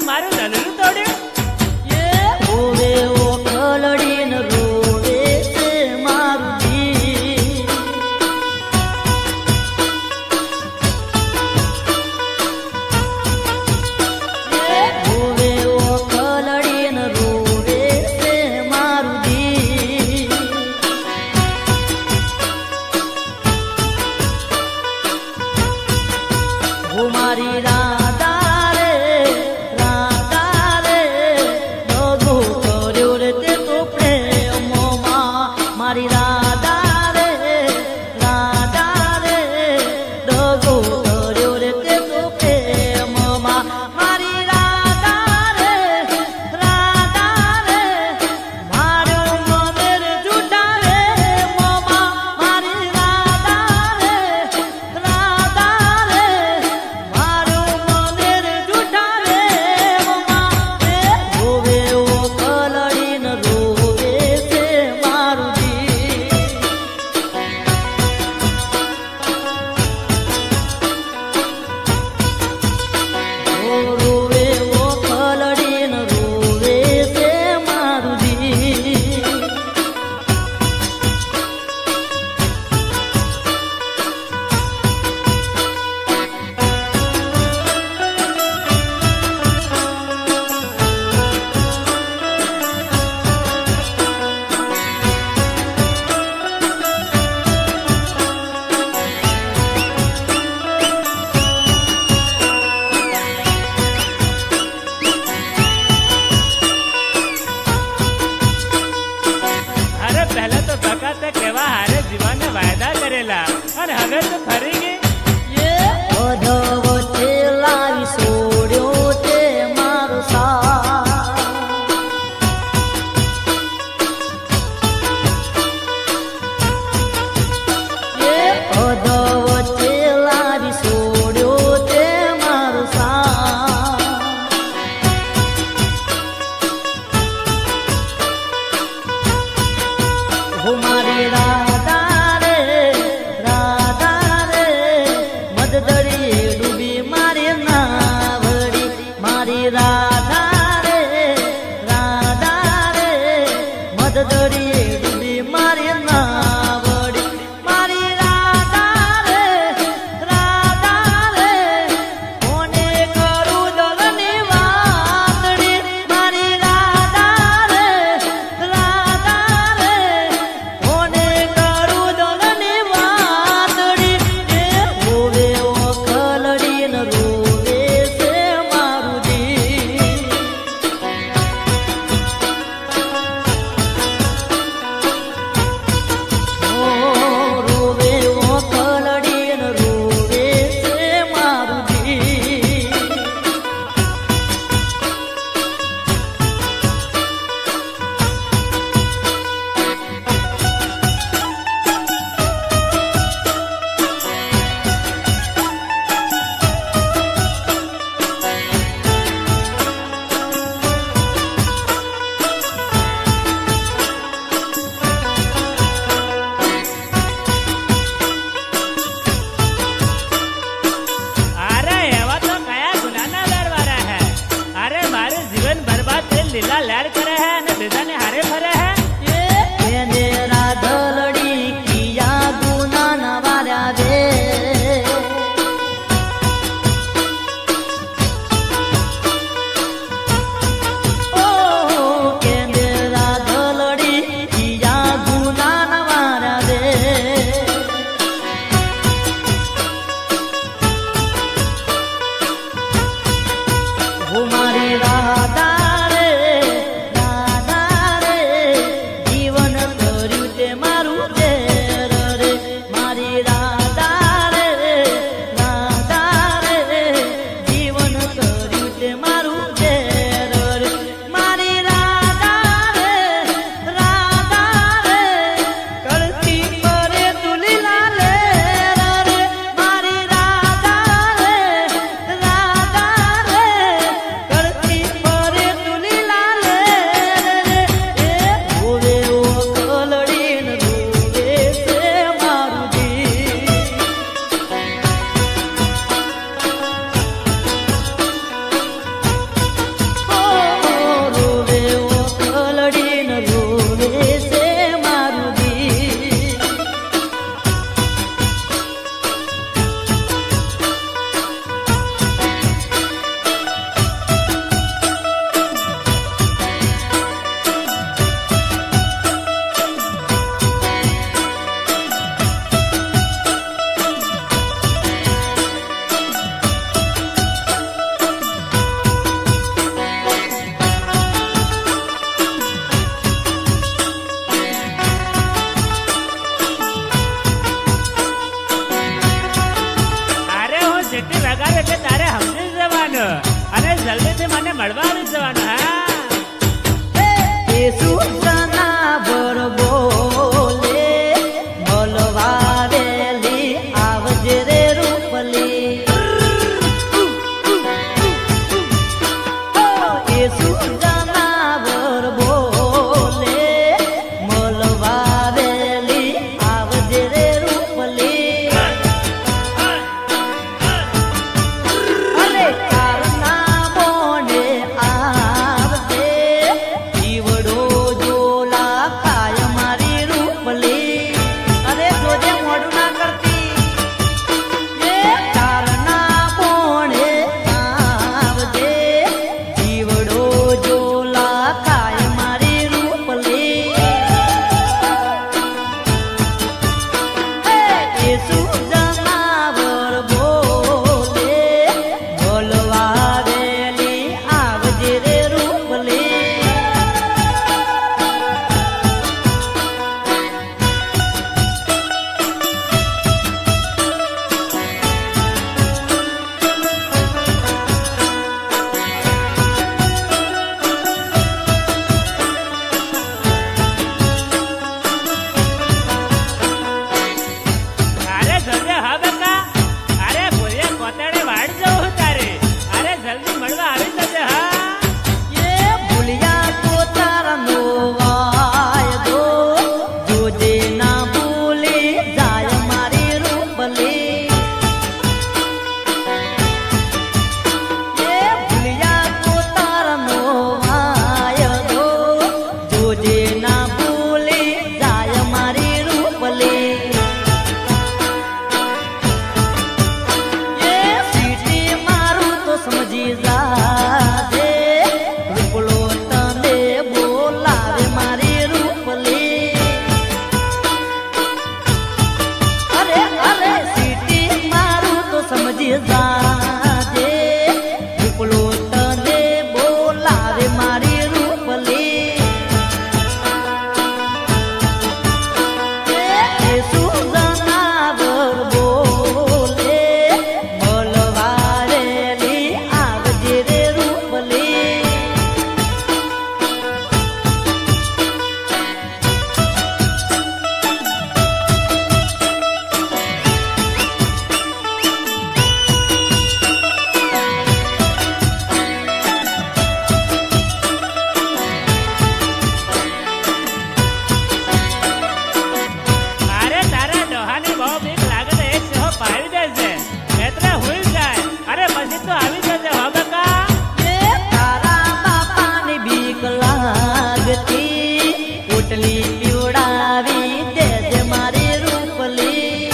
મારું નલરું તોડ્યું. એ રોવે ઓ ખલડીને રોવે છે મારું જી. એ રોવે ઓ ખલડીને રોવે છે મારું જી. ઓ મારી રાધા રે રાધા રે દગો કર્યો રે તે તો પ્રેમમાં. મારી રાધા રે રાધા રે દગો કર્યો રે તે તો પ્રેમમાં. મારી રાધા રે રાધા રે મારું મમેર જૂઠા રે મોમાં. મારી રાધા રે રાધા રે મારું મમેર જૂઠા રે મોમાં. એ રોવે ઓ ખલડીને રોવે છે મારું જી. ઓ રોવે ઓ ખલડીને રોવે છે મારું જી. અરે પહેલા તો બકા તે કેવા હારે જીવાને વાયદા કરેલા અને હવે તો ફરી ગઈ. એ અધવ વચ્ચે લાવી છોડ્યો તે મારો સાથ. એ અધવ વચ્ચે લાવી છોડ્યો તે મારો સાથ. ઓ મારી રાધા રે રાધા રે મદદડીએ ડૂબી મારી નાવડી. મારી રાધા રે રાધા રે મદદડીએ ડૂબી મારી નાવડી. મારી રાધા રે રાધા રે કોને કરું દલની વાતડી. મારી રાધા રે રાધા રે કોને કરું દલની વાતડી. એ રોવે ઓ ખલડીને રોવે છે મારું જી. ઓ રોવે ઓ ખલડીને રોવે છે મારું જી. અરે એવા તો કયા ગુનાના લડવાના હે. અરે મારું જીવન બરબાદ થઈ લીલા લેર કરે હે અને બીજાને હારે ફરે હે. એને રાધલડી કિયા ગુના ના વાર્યા દે. ઓ કેને રાધલડી કિયા ગુના ના વાર્યા દે. ઓ મારી રાધા રે રાધા સીટી વગાડે એટલે તારે સમજી જવાનું અને જલ્દીથી મને મળવા આવી જવાનું. હા యేసు જનાવર બોલે બોલવાવેલી આવજે રે રૂપલી. యేసు જનાવર બોલે બોલવાવેલી આવજે રે રૂપલી. અરે કારના મોને આવજે જીવડો જોલા ખાય મારી રૂપલી. અરે જોજે મોઢું ના કરતી. એ કારના મોને આવજે જીવડો જોલા ખાય મારી રૂપલી. యేసు જનાવર બોલે બોલવાવેલી આવજે રે રૂપલી. અરે જોજે હા બકા. અરે ભૂલ્યા કોતરડે વાડ જવું તારે. અરે જલ્દી મળવા આવી જજે. હા એ ભૂલ્યા તો તારનો વાયદો જોજે ના ભૂલી જાય મારી રૂપલી. એ ભૂલ્યા તો તારનો વાયદો જોજે ના ભૂલી જાય મારી રૂપલી. એ સીટી મારું તો સમજી જાજે રૂપલો તને બોલાવે મારી રૂપલી. અરે અરે સીટી મારું તો સમજી જાજે રૂપલો તને બોલાવે મારી રૂપલી. యేసు જનાવર બોલે બોલવાવેલી આવજે રે રૂપલી. અરે તારા ડોહાની બહુ બીક લાગે તો એક સેહો પાડી દેજે એટલે હુઈ જાય. અરે પછી તો આવી જજે હો બકા. એ તારા બાપાની બીક લાગતી પોટલી પીવડાવી દેજે મારી રૂપલી.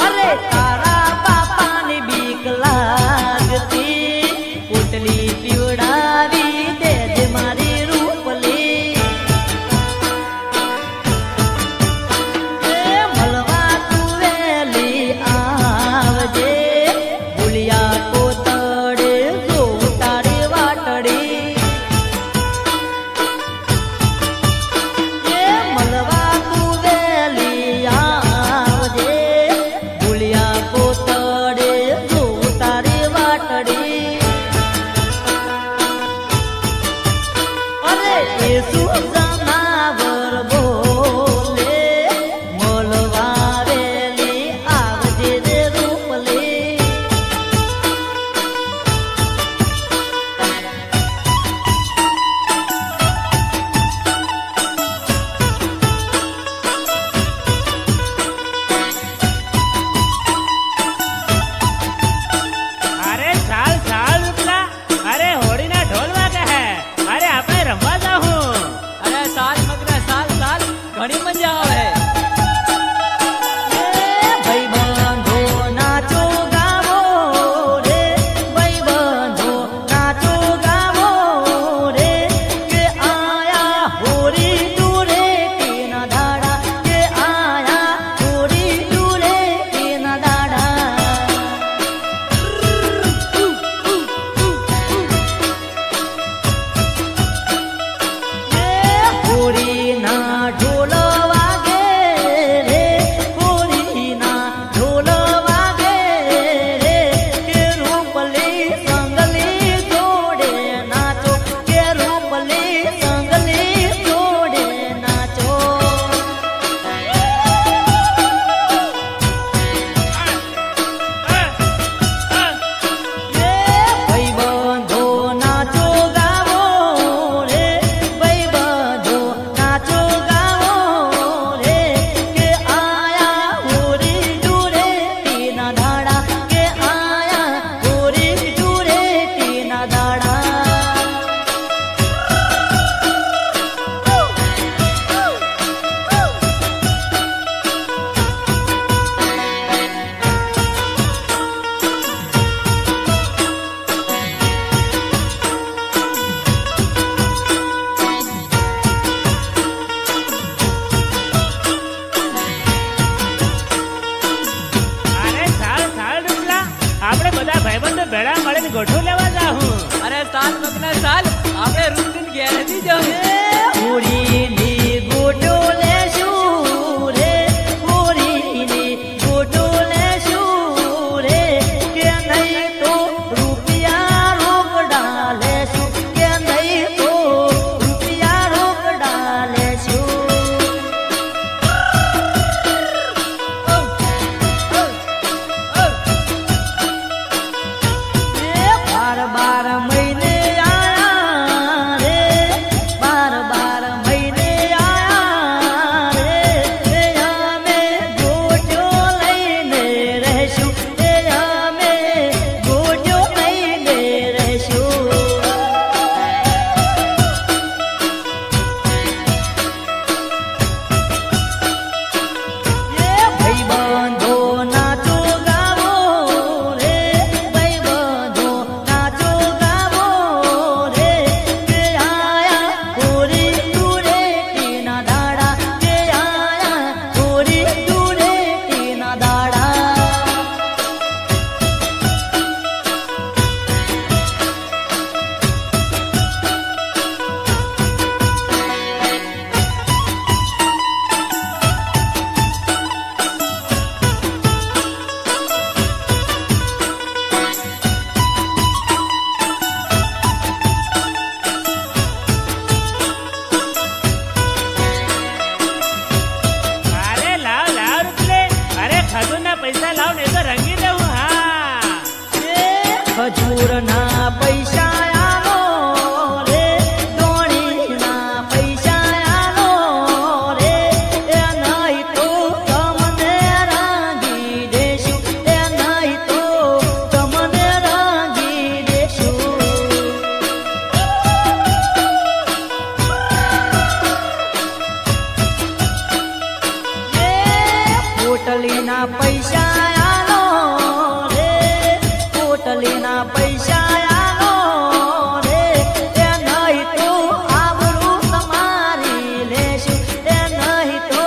અરે તારા બાપાની બીક લાગતી પોટલી પીવડાવી દેજે મારી રૂપલી. એ ભેળા મળીને ગોઠું લેવા જાહું. અરે સાલ મગના સાલ આપણે રૂટીન ઘેરેથી જવું. પૂરીની ગોટો લેશું રે, પૂરીની ગોટો લેશું રે, કે નહીં તો રૂપિયા રોકડા લેશું, કે નહીં તો રૂપિયા રોકડા લેશું. બાર બાર મહિને આયા રે, બાર બાર મહિને આયા રે, અમે ગોટો લઈને રહેશું, અમે ગોટો લઈને રહેશું. ભાઈબંધો નાચો ગાવો રે, ભાઈબંધો નાચો ગાવો રે, કે આયા ગોરી ધૂળેટીના દાડા, કે આયા ગોરી ધૂળેટીના દાડા. અરે લાવ લાવ રૂપલે. અરે ખજૂરના પૈસા લાવ ને તો રંગી દેવું. હા ખજૂરના પૈસા આલો રે, દોણીના પૈસા આલો રે, એ નહીં તો તમને રાંગી દેશું, એ નહીં તો તમને રાંગી દેશું. પોટલીના પૈસા આલો રે, પોટલીના પૈસા આલો રે, એ નહીં તો આબરૂ તમારી લેશું, એ નહીં તો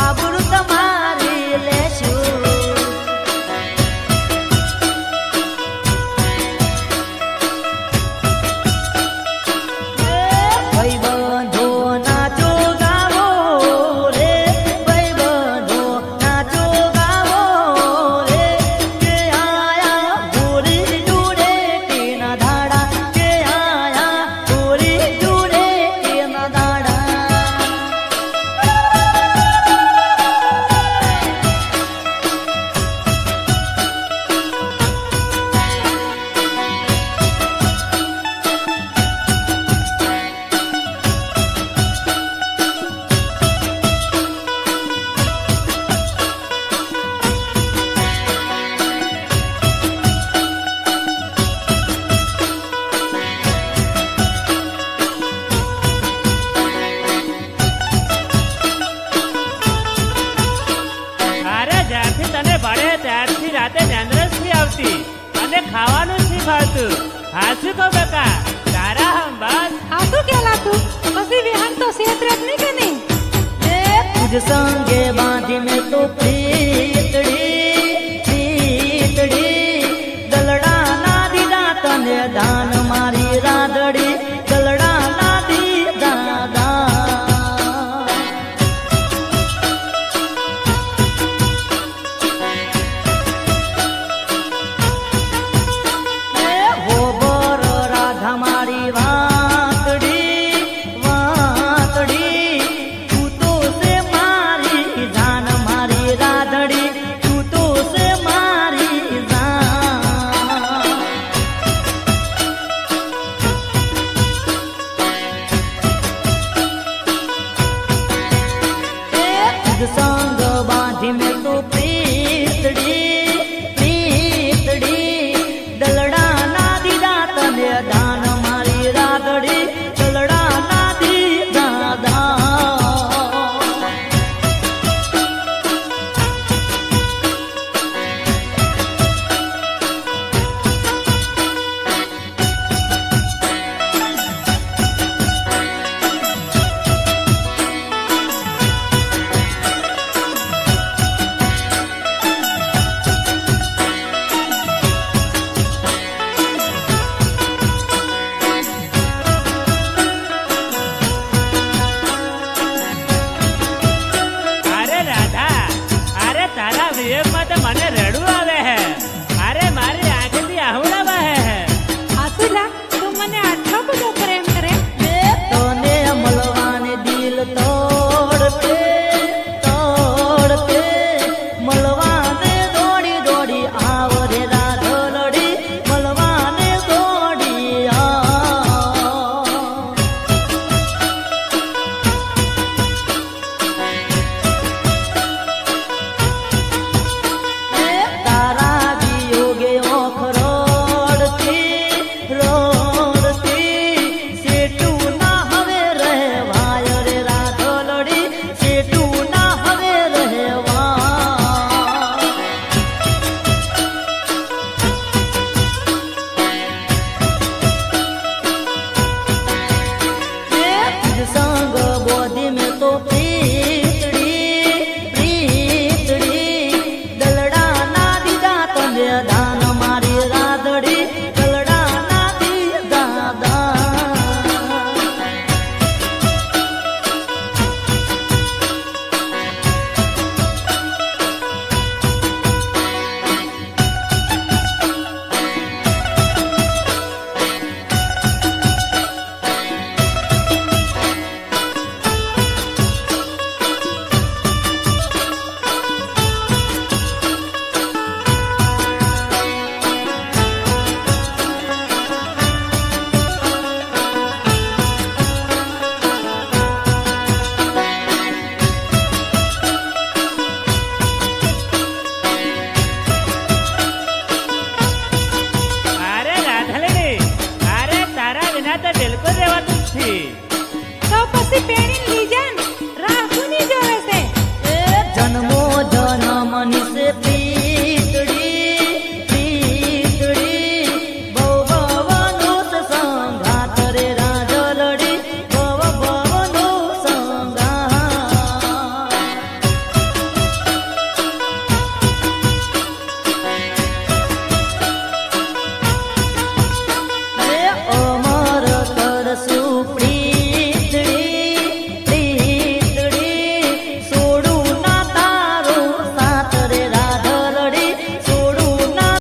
આબરૂ તમારી લેશું. ભાઈબંધો નાચો ગાવો રે, ભાઈબંધો નાચો ગાવો રે, કે આયા ગોરી ધૂળેટીના દાડા, કે આયા ગોરી ધૂળેટીના દાડા. અરે જ્યારથી તને ભળે ત્યારથી રાતે નેંદ્રસથી આવતી અને ખાવાનું જ નહીં ભાવતું. હાચું કહું બકા, તારા હમ બસ. આતું કેલાતું પછી વિહાન તો સેત્રત નહીં કે નહીં. तुझ संगे बांधी में तो प्रीतड़ी प्रीतड़ी, दलड़ा ना दीदा तने दान मारी राधड़ी, दलड़ा ना दीदा दान. हो बोर राधा मारी वातड़ी वातड़ी, तू तो से मारी जान मारी राधड़ी, तू तो से मारी जान. तुझ संग बांधी में तो प्रीतड़ी प्रीतड़ी, दलड़ा ना दीदा तने दान मारी राधड़ी, दलड़ा ना दीदा दान. તારા વિયોગમાં તો મને રડવું આવે હે